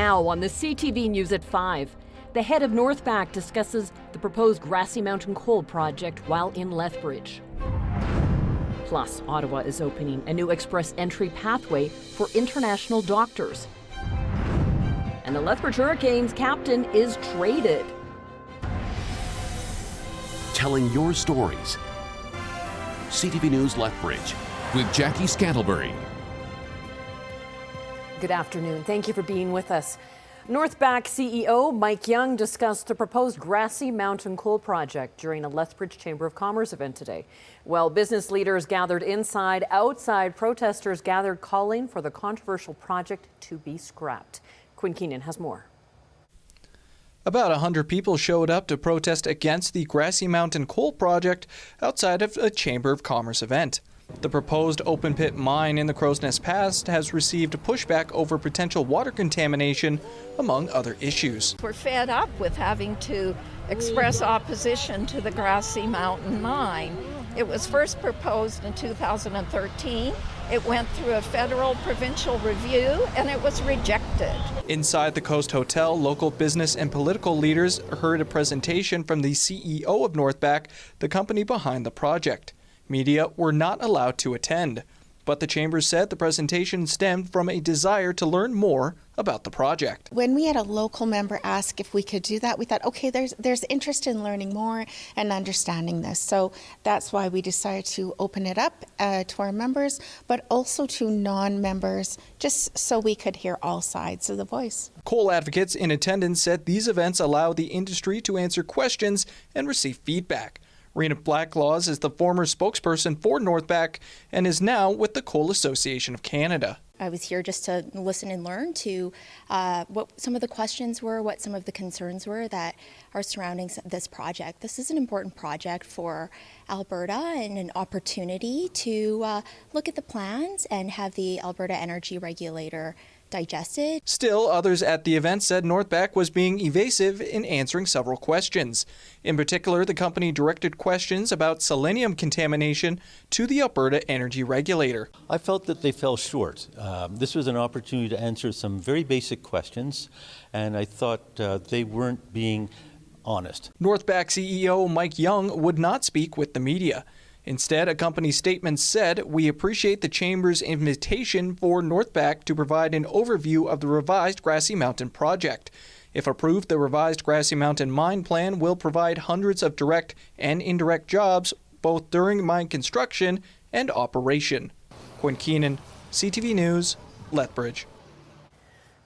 Now on the CTV News at 5, the head of Northback discusses the proposed Grassy Mountain coal project while in Lethbridge. Plus, Ottawa is opening a new express entry pathway for international doctors. And the Lethbridge Hurricanes captain is traded. Telling your stories. CTV News Lethbridge with Jackie Scantlebury. Good afternoon. Thank you for being with us. Northback CEO Mike Young discussed the proposed Grassy Mountain coal project during a Lethbridge Chamber of Commerce event today. While business leaders gathered inside, outside protesters gathered calling for the controversial project to be scrapped. Quinn Keenan has more. About 100 people showed up to protest against the Grassy Mountain coal project outside of a Chamber of Commerce event. The proposed open-pit mine in the Crow's Nest Pass has received pushback over potential water contamination, among other issues. We're fed up with having to express opposition to the Grassy Mountain mine. It was first proposed in 2013. It went through a federal provincial review and it was rejected. Inside the Coast Hotel, local business and political leaders heard a presentation from the CEO of Northback, the company behind the project. Media were not allowed to attend, but the Chamber said the presentation stemmed from a desire to learn more about the project. When we had a local member ask if we could do that, we thought, okay, there's interest in learning more and understanding this. So that's why we decided to open it up to our members, but also to non-members, just so we could hear all sides of the voice. Coal advocates in attendance said these events allow the industry to answer questions and receive feedback. Rena Blacklaws is the former spokesperson for Northback and is now with the Coal Association of Canada. I was here just to listen and learn to what some of the questions were, what some of the concerns were that are surrounding this project. This is an important project for Alberta and an opportunity to look at the plans and have the Alberta Energy Regulator digested. Still, others at the event said Northback was being evasive in answering several questions. In particular, the company directed questions about selenium contamination to the Alberta Energy Regulator. I felt that they fell short. This was an opportunity to answer some very basic questions, and I thought they weren't being honest. Northback CEO Mike Young would not speak with the media. Instead, a company statement said, "We appreciate the Chamber's invitation for Northback to provide an overview of the revised Grassy Mountain project. If approved, the revised Grassy Mountain mine plan will provide hundreds of direct and indirect jobs, both during mine construction and operation." Quinn Keenan, CTV News, Lethbridge.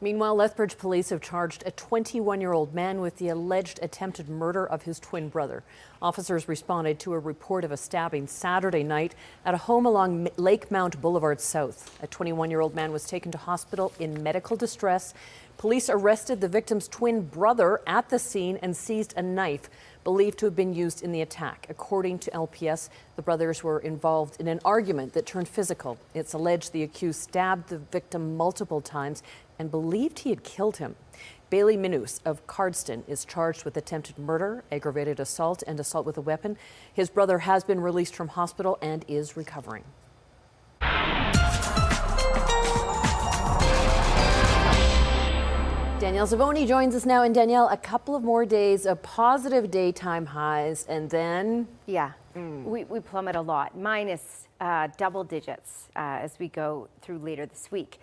Meanwhile, Lethbridge police have charged a 21-year-old man with the alleged attempted murder of his twin brother. Officers responded to a report of a stabbing Saturday night at a home along Lake Mount Boulevard South. A 21-year-old man was taken to hospital in medical distress. Police arrested the victim's twin brother at the scene and seized a knife believed to have been used in the attack. According to LPS, the brothers were involved in an argument that turned physical. It's alleged the accused stabbed the victim multiple times and believed he had killed him. Bailey Minus of Cardston is charged with attempted murder, aggravated assault, and assault with a weapon. His brother has been released from hospital and is recovering. Danielle Zavoni joins us now. And Danielle, a couple of more days of positive daytime highs, and then... We plummet a lot, minus double digits as we go through later this week.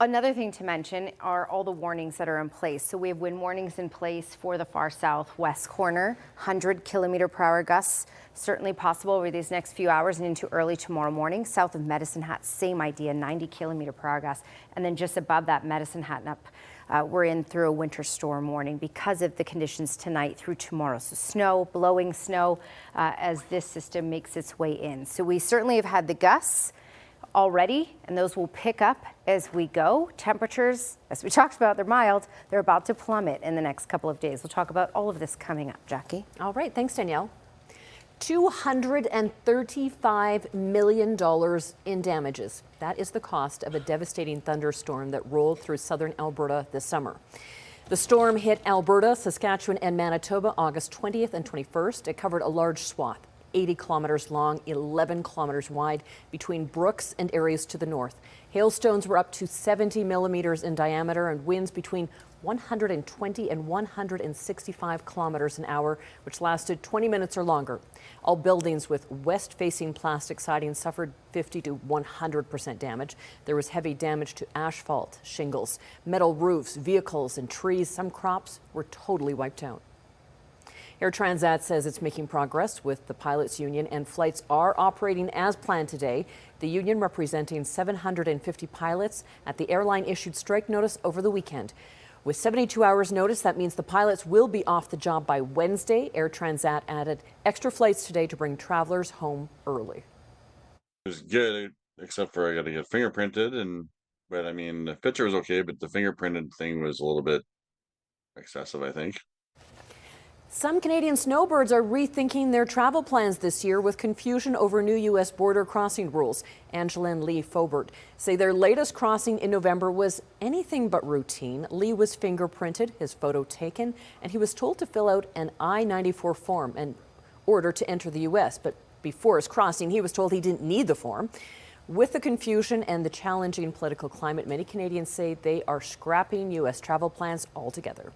Another thing to mention are all the warnings that are in place. So we have wind warnings in place for the far southwest corner, 100-kilometer-per-hour gusts, certainly possible over these next few hours and into early tomorrow morning. South of Medicine Hat, same idea, 90-kilometer-per-hour gusts. And then just above that, Medicine Hat and up, we're in through a winter storm warning because of the conditions tonight through tomorrow. So snow, blowing snow as this system makes its way in. So we certainly have had the gusts already, and those will pick up as we go. Temperatures, as we talked about, they're mild. They're about to plummet in the next couple of days. We'll talk about all of this coming up. Jackie? All right. Thanks, Danielle. $235 million in damages. That is the cost of a devastating thunderstorm that rolled through southern Alberta this summer. The storm hit Alberta, Saskatchewan, and Manitoba August 20th and 21st. It covered a large swath, 80 kilometers long, 11 kilometers wide, between brooks and areas to the north. Hailstones were up to 70 millimeters in diameter and winds between 120 and 165 kilometers an hour, which lasted 20 minutes or longer. All buildings with west-facing plastic siding suffered 50 to 100% damage. There was heavy damage to asphalt, shingles, metal roofs, vehicles, and trees. Some crops were totally wiped out. Air Transat says it's making progress with the pilots union and flights are operating as planned today. The union, representing 750 pilots at the airline, issued strike notice over the weekend. With 72 hours notice, that means the pilots will be off the job by Wednesday. Air Transat added extra flights today to bring travelers home early. It was good, except for I got to get fingerprinted, but I mean, the picture was okay, but the fingerprinted thing was a little bit excessive, I think. Some Canadian snowbirds are rethinking their travel plans this year with confusion over new U.S. border crossing rules. Angela and Lee Fobert say their latest crossing in November was anything but routine. Lee was fingerprinted, his photo taken, and he was told to fill out an I-94 form in order to enter the U.S. But before his crossing, he was told he didn't need the form. With the confusion and the challenging political climate, many Canadians say they are scrapping U.S. travel plans altogether.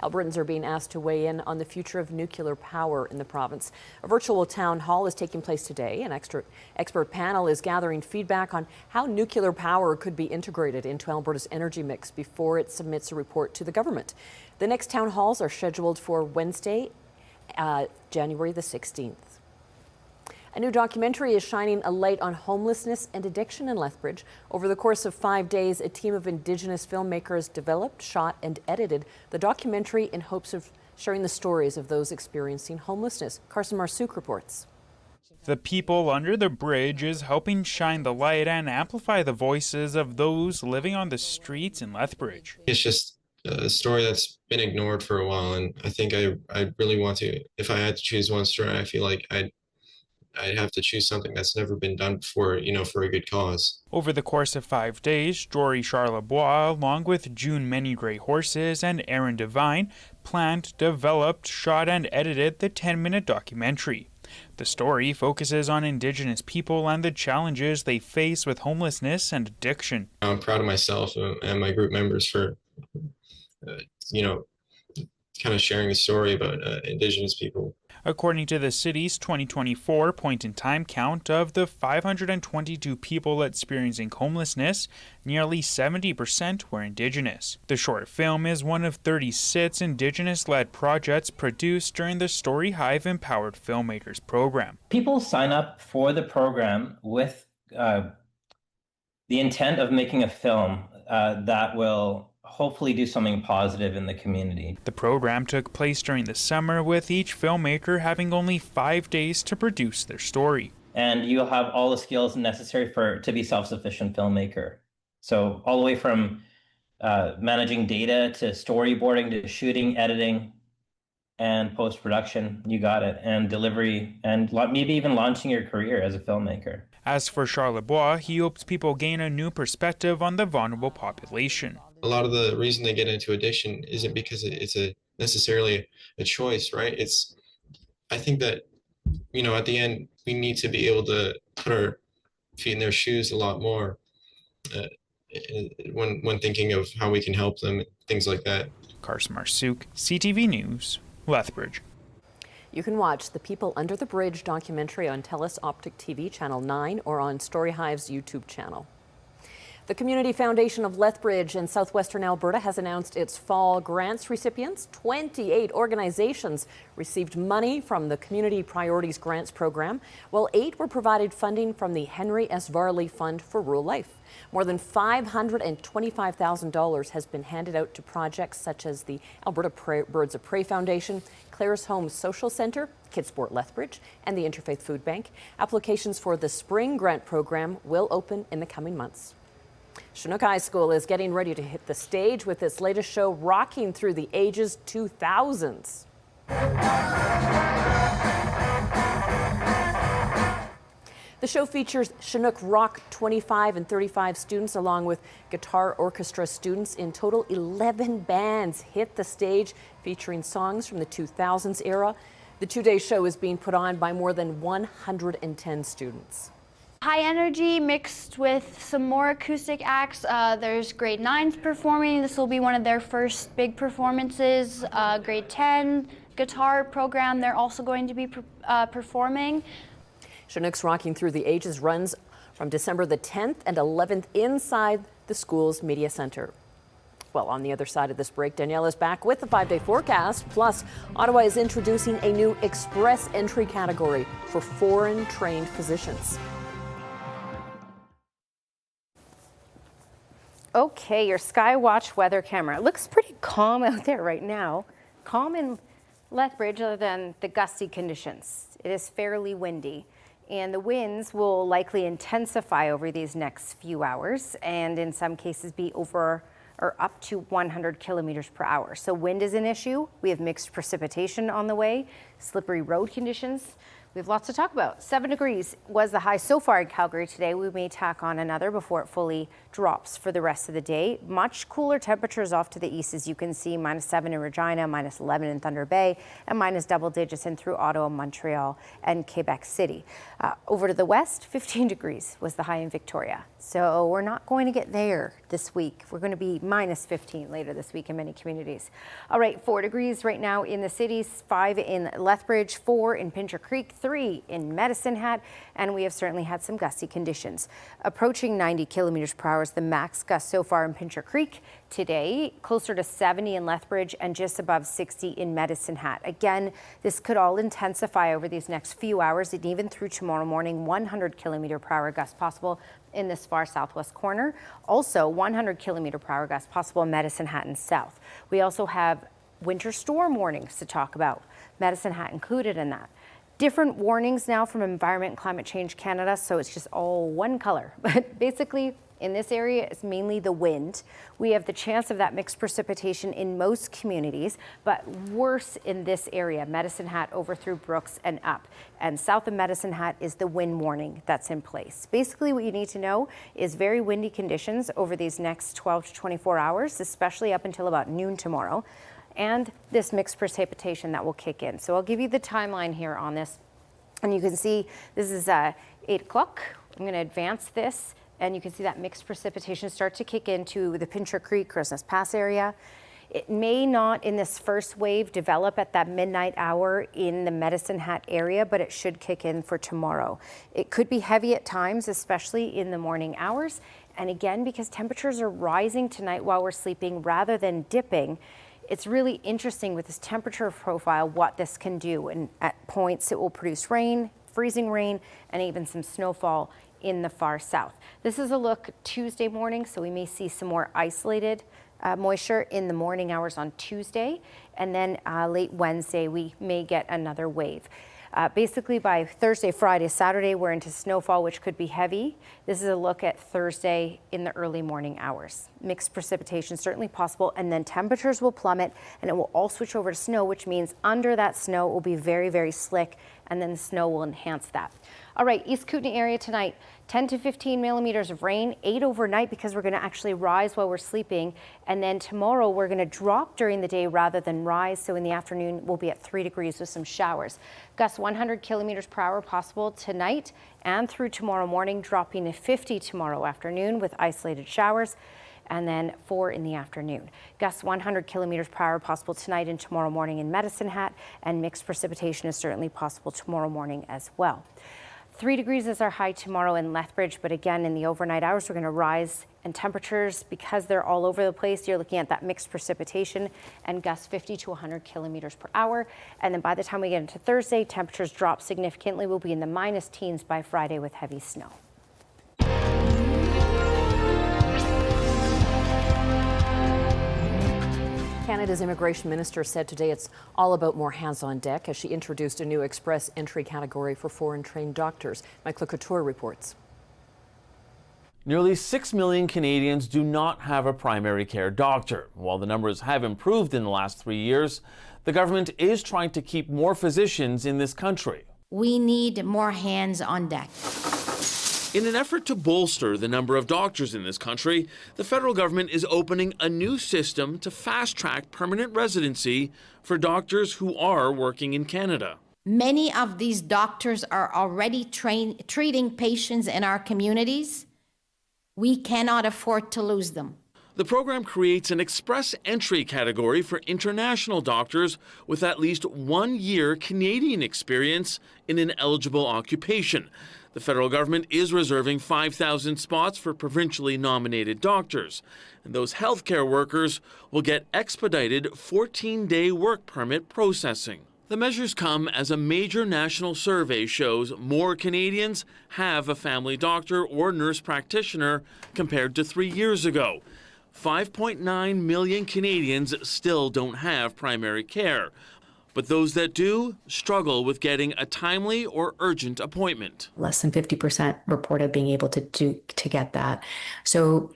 Albertans are being asked to weigh in on the future of nuclear power in the province. A virtual town hall is taking place today. An expert panel is gathering feedback on how nuclear power could be integrated into Alberta's energy mix before it submits a report to the government. The next town halls are scheduled for Wednesday, January the 16th. A new documentary is shining a light on homelessness and addiction in Lethbridge. Over the course of 5 days, a team of Indigenous filmmakers developed, shot, and edited the documentary in hopes of sharing the stories of those experiencing homelessness. Carson Marsouk reports. The People Under the Bridge is helping shine the light and amplify the voices of those living on the streets in Lethbridge. It's just a story that's been ignored for a while, and I think I really want to, if I had to choose one story, I feel like I'd have to choose something that's never been done before, for a good cause. Over the course of 5 days, Jory Charlebois, along with June Many Grey Horses and Aaron Devine, planned, developed, shot, and edited the 10-minute documentary. The story focuses on Indigenous people and the challenges they face with homelessness and addiction. I'm proud of myself and my group members for, kind of sharing the story about Indigenous people. According to the city's 2024 point-in-time count of the 522 people experiencing homelessness, nearly 70% were Indigenous. The short film is one of 36 Indigenous-led projects produced during the Story Hive Empowered Filmmakers program. People sign up for the program with the intent of making a film that will hopefully do something positive in the community. The program took place during the summer, with each filmmaker having only 5 days to produce their story. And you'll have all the skills necessary to be self-sufficient filmmaker. So all the way from managing data to storyboarding to shooting, editing, and post-production, you got it, and delivery, and maybe even launching your career as a filmmaker. As for Charlebois, he hopes people gain a new perspective on the vulnerable population. A lot of the reason they get into addiction isn't because it's necessarily a choice, right? I think that, at the end, we need to be able to put our feet in their shoes a lot more when thinking of how we can help them, things like that. Carson Marsouk, CTV News, Lethbridge. You can watch the People Under the Bridge documentary on TELUS Optic TV Channel 9 or on Story Hive's YouTube channel. The Community Foundation of Lethbridge in southwestern Alberta has announced its fall grants recipients. 28 organizations received money from the Community Priorities Grants Program, while 8 were provided funding from the Henry S. Varley Fund for Rural Life. More than $525,000 has been handed out to projects such as the Alberta Birds of Prey Foundation, Clare's Home Social Centre, Kidsport Lethbridge, and the Interfaith Food Bank. Applications for the spring grant program will open in the coming months. Chinook High School is getting ready to hit the stage with its latest show, Rocking Through the Ages 2000s. The show features Chinook Rock 25 and 35 students along with guitar orchestra students. In total, 11 bands hit the stage featuring songs from the 2000s era. The 2-day show is being put on by more than 110 students. High energy mixed with some more acoustic acts. There's grade 9s performing. This will be one of their first big performances. Grade 10 guitar program, they're also going to be performing. Chinook's Rocking Through the Ages runs from December the 10th and 11th inside the school's media center. Well, on the other side of this break, Danielle is back with the 5-day forecast. Plus, Ottawa is introducing a new express entry category for foreign trained physicians. Okay, your Skywatch weather camera. It looks pretty calm out there right now. Calm in Lethbridge other than the gusty conditions. It is fairly windy, and the winds will likely intensify over these next few hours and in some cases be over or up to 100 kilometers per hour. So wind is an issue. We have mixed precipitation on the way, slippery road conditions. We have lots to talk about. 7 degrees was the high so far in Calgary today. We may tack on another before it fully drops for the rest of the day. Much cooler temperatures off to the east, as you can see, -7 in Regina, -11 in Thunder Bay, and minus double digits in through Ottawa, Montreal, and Quebec City. Over to the west, 15 degrees was the high in Victoria. So we're not going to get there this week. We're going to be -15 later this week in many communities. All right, 4 degrees right now in the cities, 5 in Lethbridge, 4 in Pincher Creek, 3 in Medicine Hat, and we have certainly had some gusty conditions. Approaching 90 kilometers per hour is the max gust so far in Pincher Creek today, closer to 70 in Lethbridge and just above 60 in Medicine Hat. Again, this could all intensify over these next few hours and even through tomorrow morning. 100 kilometer per hour gust possible in this far southwest corner. Also 100 kilometer per hour gust possible in Medicine Hat and south. We also have winter storm warnings to talk about. Medicine Hat included in that. Different warnings now from Environment and Climate Change Canada, so it's just all one color. But basically, in this area, it's mainly the wind. We have the chance of that mixed precipitation in most communities, but worse in this area, Medicine Hat over through Brooks and up. And south of Medicine Hat is the wind warning that's in place. Basically, what you need to know is very windy conditions over these next 12 to 24 hours, especially up until about noon tomorrow, and this mixed precipitation that will kick in. So I'll give you the timeline here on this. And you can see this is 8 o'clock. I'm going to advance this, and you can see that mixed precipitation start to kick into the Pincher Creek, Christmas Pass area. It may not in this first wave develop at that midnight hour in the Medicine Hat area, but it should kick in for tomorrow. It could be heavy at times, especially in the morning hours. And again, because temperatures are rising tonight while we're sleeping rather than dipping, it's really interesting with this temperature profile what this can do. And at points it will produce rain, freezing rain, and even some snowfall in the far south. This is a look Tuesday morning, so we may see some more isolated moisture in the morning hours on Tuesday, and then late Wednesday we may get another wave. Basically by Thursday, Friday, Saturday, we're into snowfall, which could be heavy. This is a look at Thursday in the early morning hours. Mixed precipitation certainly possible, and then temperatures will plummet, and it will all switch over to snow, which means under that snow it will be very, very slick, and then the snow will enhance that. All right, East Kootenay area tonight, 10 to 15 millimeters of rain, 8 overnight because we're going to actually rise while we're sleeping. And then tomorrow we're going to drop during the day rather than rise. So in the afternoon we'll be at 3 degrees with some showers. Gusts 100 kilometers per hour possible tonight and through tomorrow morning, dropping to 50 tomorrow afternoon with isolated showers. And then 4 in the afternoon. Gusts 100 kilometers per hour possible tonight and tomorrow morning in Medicine Hat, and mixed precipitation is certainly possible tomorrow morning as well. 3 degrees is our high tomorrow in Lethbridge, but again, in the overnight hours, we're going to rise, and temperatures, because they're all over the place, you're looking at that mixed precipitation and gusts 50 to 100 kilometers per hour. And then by the time we get into Thursday, temperatures drop significantly. We'll be in the minus teens by Friday with heavy snow. Canada's immigration minister said today it's all about more hands on deck as she introduced a new express entry category for foreign trained doctors. Michael Couture reports. Nearly 6 million Canadians do not have a primary care doctor. While the numbers have improved in the last 3 years, the government is trying to keep more physicians in this country. We need more hands on deck. In an effort to bolster the number of doctors in this country, the federal government is opening a new system to fast-track permanent residency for doctors who are working in Canada. Many of these doctors are already treating patients in our communities. We cannot afford to lose them. The program creates an express entry category for international doctors with at least 1 year Canadian experience in an eligible occupation. The federal government is reserving 5,000 spots for provincially nominated doctors, and those healthcare workers will get expedited 14-day work permit processing. The measures come as a major national survey shows more Canadians have a family doctor or nurse practitioner compared to 3 years ago. 5.9 million Canadians still don't have primary care, but those that do struggle with getting a timely or urgent appointment. Less than 50% reported being able to get that. So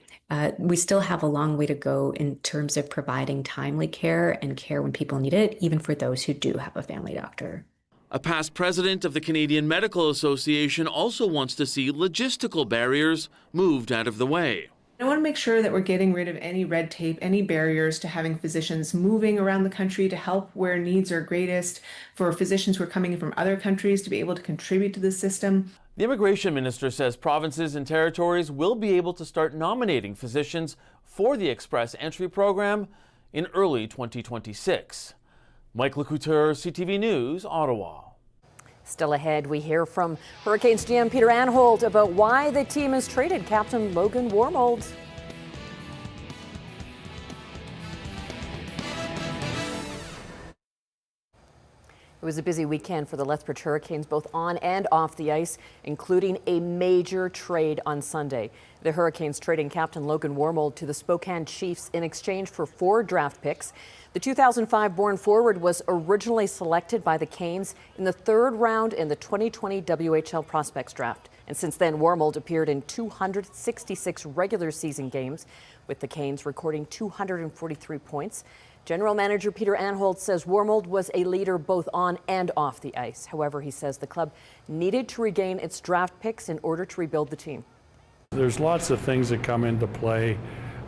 we still have a long way to go in terms of providing timely care and care when people need it, even for those who do have a family doctor. A past president of the Canadian Medical Association also wants to see logistical barriers moved out of the way. I want to make sure that we're getting rid of any red tape, any barriers to having physicians moving around the country to help where needs are greatest, for physicians who are coming from other countries to be able to contribute to the system. The immigration minister says provinces and territories will be able to start nominating physicians for the Express Entry program in early 2026. Mike Lecouture, CTV News, Ottawa. Still ahead, we hear from Hurricanes GM Peter Anholt about why the team has traded Captain Logan Wormold. It was a busy weekend for the Lethbridge Hurricanes, both on and off the ice, including a major trade on Sunday. The Hurricanes trading Captain Logan Wormold to the Spokane Chiefs in exchange for 4 draft picks. The 2005-born forward was originally selected by the Canes in the 3rd round in the 2020 WHL Prospects Draft. And since then, Wormold appeared in 266 regular season games, with the Canes recording 243 points. General Manager Peter Anholt says Wormold was a leader both on and off the ice. However, he says the club needed to regain its draft picks in order to rebuild the team. There's lots of things that come into play.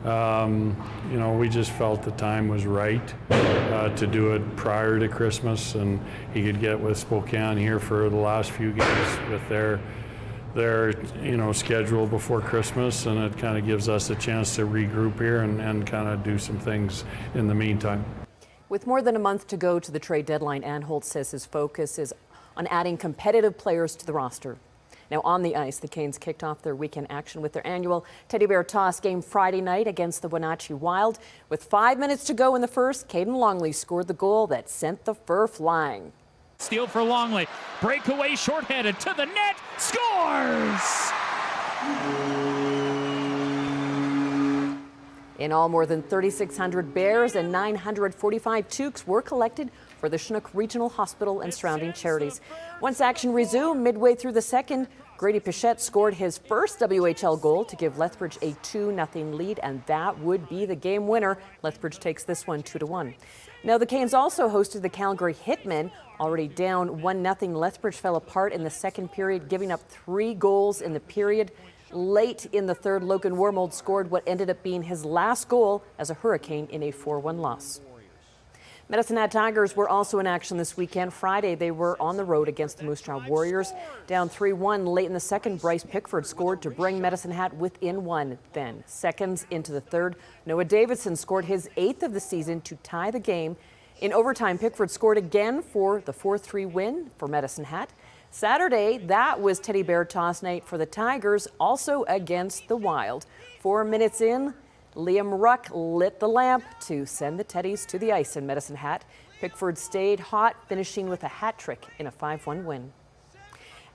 We just felt the time was right to do it prior to Christmas, and he could get with Spokane here for the last few games with their schedule before Christmas, and it kind of gives us a chance to regroup here and kind of do some things in the meantime. With more than a month to go to the trade deadline, Anholt says his focus is on adding competitive players to the roster. Now on the ice, the Canes kicked off their weekend action with their annual Teddy Bear Toss game Friday night against the Wenatchee Wild. With 5 minutes to go in the first, Caden Longley scored the goal that sent the fur flying. Steal for Longley, breakaway shorthanded to the net, scores! In all, more than 3,600 bears and 945 toques were collected for the Chinook Regional Hospital and surrounding charities. Once action resumed midway through the second, Grady Pichette scored his first WHL goal to give Lethbridge a 2-0 lead, and that would be the game winner. Lethbridge takes this one 2-1. Now, the Canes also hosted the Calgary Hitmen. Already down 1-0, Lethbridge fell apart in the second period, giving up 3 goals in the period. Late in the third, Logan Wormold scored what ended up being his last goal as a Hurricane in a 4-1 loss. Medicine Hat Tigers were also in action this weekend. Friday, they were on the road against the Moose Jaw Warriors. Down 3-1 late in the second, Bryce Pickford scored to bring Medicine Hat within 1. Then, seconds into the third, Noah Davidson scored his 8th of the season to tie the game. In overtime, Pickford scored again for the 4-3 win for Medicine Hat. Saturday, that was Teddy Bear Toss night for the Tigers, also against the Wild. 4 minutes in, Liam Ruck lit the lamp to send the Teddies to the ice in Medicine Hat. Pickford stayed hot, finishing with a hat trick in a 5-1 win.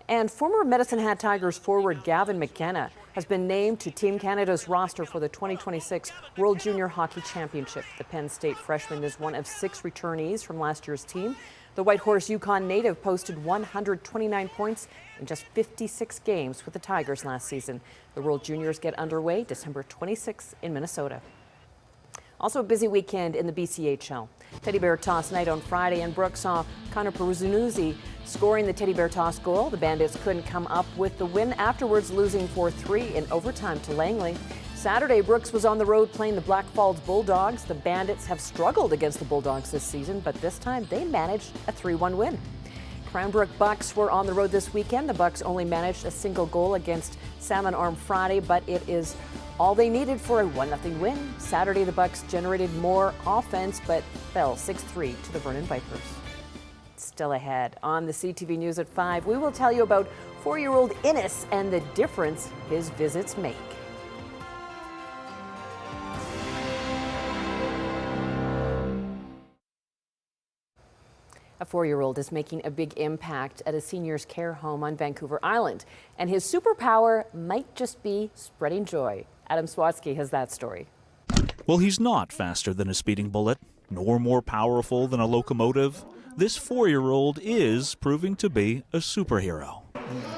And former Medicine Hat Tigers forward Gavin McKenna has been named to Team Canada's roster for the 2026 World Junior Hockey Championship. The Penn State freshman is one of 6 returnees from last year's team. The Whitehorse Yukon native posted 129 points in just 56 games with the Tigers last season. The World Juniors get underway December 26th in Minnesota. Also a busy weekend in the BCHL. Teddy Bear Toss night on Friday, and Brooks saw Connor Peruzunuzzi scoring the Teddy Bear Toss goal. The Bandits couldn't come up with the win, afterwards losing 4-3 in overtime to Langley. Saturday, Brooks was on the road playing the Black Falls Bulldogs. The Bandits have struggled against the Bulldogs this season, but this time they managed a 3-1 win. Cranbrook Bucks were on the road this weekend. The Bucks only managed a single goal against Salmon Arm Friday, but it is all they needed for a 1-0 win. Saturday, the Bucks generated more offense, but fell 6-3 to the Vernon Vipers. Still ahead on the CTV News at 5, we will tell you about 4-year-old Innes and the difference his visits make. A 4-year-old is making a big impact at a seniors' care home on Vancouver Island, and his superpower might just be spreading joy. Adam Swatsky has that story. Well, he's not faster than a speeding bullet, nor more powerful than a locomotive. This 4-year-old is proving to be a superhero.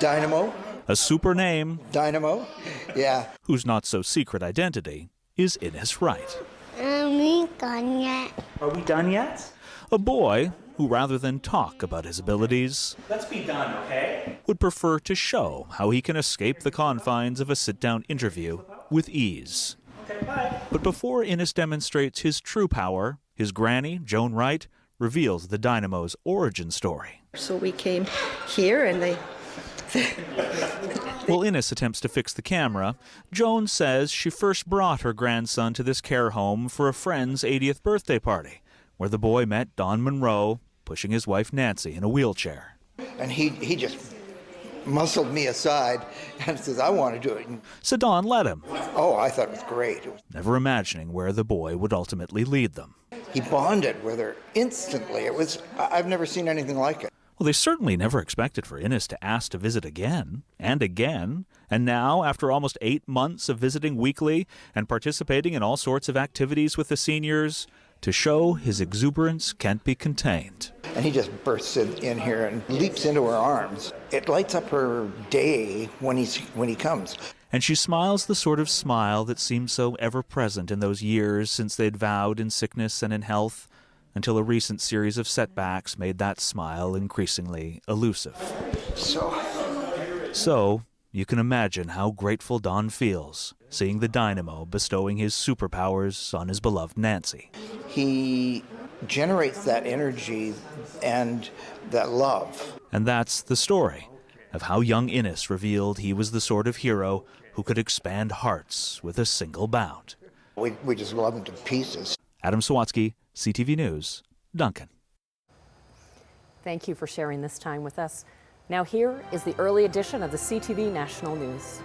Dynamo. A super name. Dynamo, yeah. Whose not-so-secret identity is Innes Wright. Are we done yet? Are we done yet? A boy who, rather than talk about his abilities, Let's be done, okay? would prefer to show how he can escape the confines of a sit-down interview with ease. Okay, bye. But before Innes demonstrates his true power, his granny, Joan Wright, reveals the Dynamo's origin story. So we came here and they... While Innes attempts to fix the camera, Joan says she first brought her grandson to this care home for a friend's 80th birthday party, where the boy met Don Monroe, pushing his wife Nancy in a wheelchair. And he just muscled me aside and says, I want to do it. So Don let him. Oh, I thought it was great. Never imagining where the boy would ultimately lead them. He bonded with her instantly. I've never seen anything like it. Well, they certainly never expected for Innes to ask to visit again and again. And now, after almost 8 months of visiting weekly and participating in all sorts of activities with the seniors, to show his exuberance can't be contained. And he just bursts in here and leaps into her arms. It lights up her day when he comes. And she smiles the sort of smile that seemed so ever-present in those years since they'd vowed in sickness and in health, until a recent series of setbacks made that smile increasingly elusive. So, you can imagine how grateful Don feels, seeing the Dynamo bestowing his superpowers on his beloved Nancy. He generates that energy and that love. And that's the story of how young Innes revealed he was the sort of hero who could expand hearts with a single bound. We just love him to pieces. Adam Swatsky, CTV News, Duncan. Thank you for sharing this time with us. Now here is the early edition of the CTV National News.